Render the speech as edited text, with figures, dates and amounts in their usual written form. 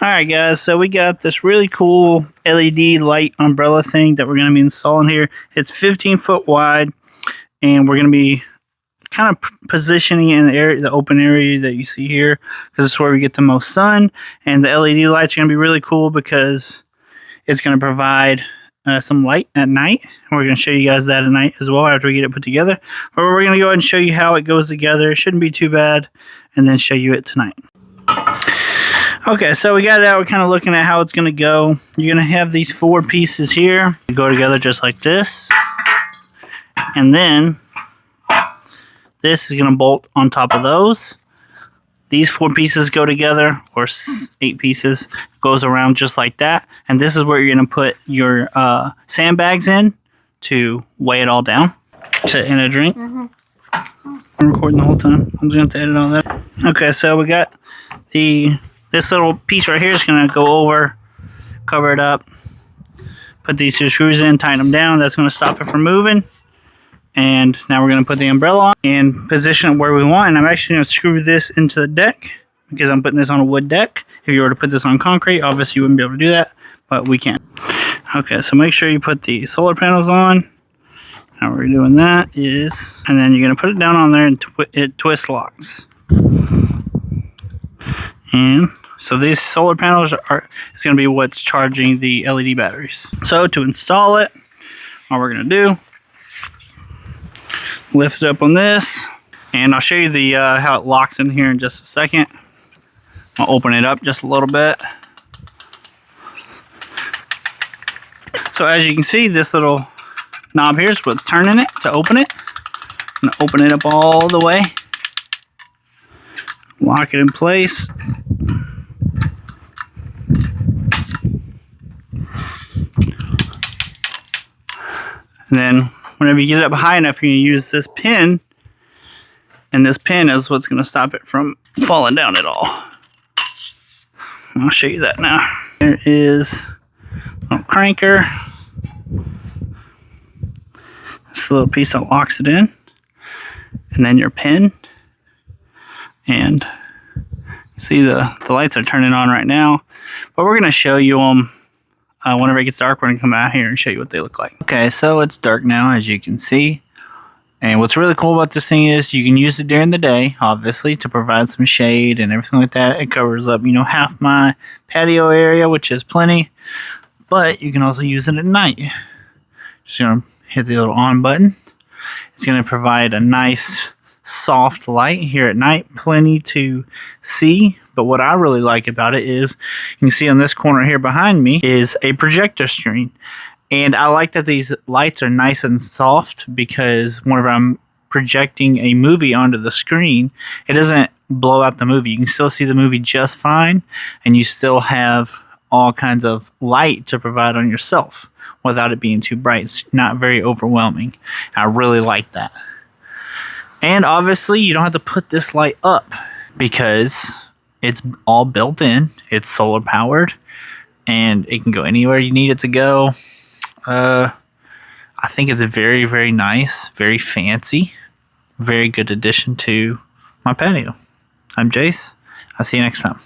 Alright guys, so we got this really cool LED light umbrella thing that we're going to be installing here. It's 15 foot wide, and we're going to be kind of positioning it in the area, the open area that you see here, because it's where we get the most sun. And the LED lights are going to be really cool because it's going to provide some light at night. We're going to show you guys that at night as well after we get it put together. But we're going to go ahead and show you how it goes together. It shouldn't be too bad, and then show you it tonight. Okay, so we got it out. We're kind of looking at how it's going to go. You're going to have these 4 pieces here. They go together just like this. And then this is going to bolt on top of those. These 4 pieces go together, or 8 pieces, goes around just like that. And this is where you're going to put your sandbags in to weigh it all down. Sit in a drink. I'm recording the whole time. I'm just going to edit all that. Okay, so we got this little piece right here is going to go over, cover it up, put these 2 screws in, tighten them down. That's going to stop it from moving. And now we're going to put the umbrella on and position it where we want. And I'm actually going to screw this into the deck because I'm putting this on a wood deck. If you were to put this on concrete, obviously you wouldn't be able to do that, but we can. Okay, so make sure you put the solar panels on. How we're doing that is, and then you're going to put it down on there and it twist locks. And so these solar panels it's going to be what's charging the LED batteries. So to install it, all we're going to do, lift it up on this, and I'll show you the how it locks in here in just a second. I'll open it up just a little bit. So as you can see, this little knob here is what's turning it to open it. I'm going to open it up all the way. Lock it in place. And then whenever you get it up high enough, you're going to use this pin. And this pin is what's going to stop it from falling down at all. I'll show you that now. There is a little cranker. This little piece that locks it in. And then your pin. And see the lights are turning on right now. But we're going to show you them. Whenever it gets dark, we're going to come out here and show you what they look like. Okay, so it's dark now, as you can see. And what's really cool about this thing is you can use it during the day, obviously, to provide some shade and everything like that. It covers up, half my patio area, which is plenty. But you can also use it at night. Just going to hit the little on button. It's going to provide a nice soft light here at night, plenty to see. But what I really like about it is, you can see on this corner here behind me is a projector screen. And I like that these lights are nice and soft, because whenever I'm projecting a movie onto the screen, it doesn't blow out the movie. You can still see the movie just fine, and you still have all kinds of light to provide on yourself without it being too bright. It's not very overwhelming. I really like that. And obviously, you don't have to put this light up because it's all built in. It's solar powered, and it can go anywhere you need it to go. I think it's a very, very nice, very fancy, very good addition to my patio. I'm Jace. I'll see you next time.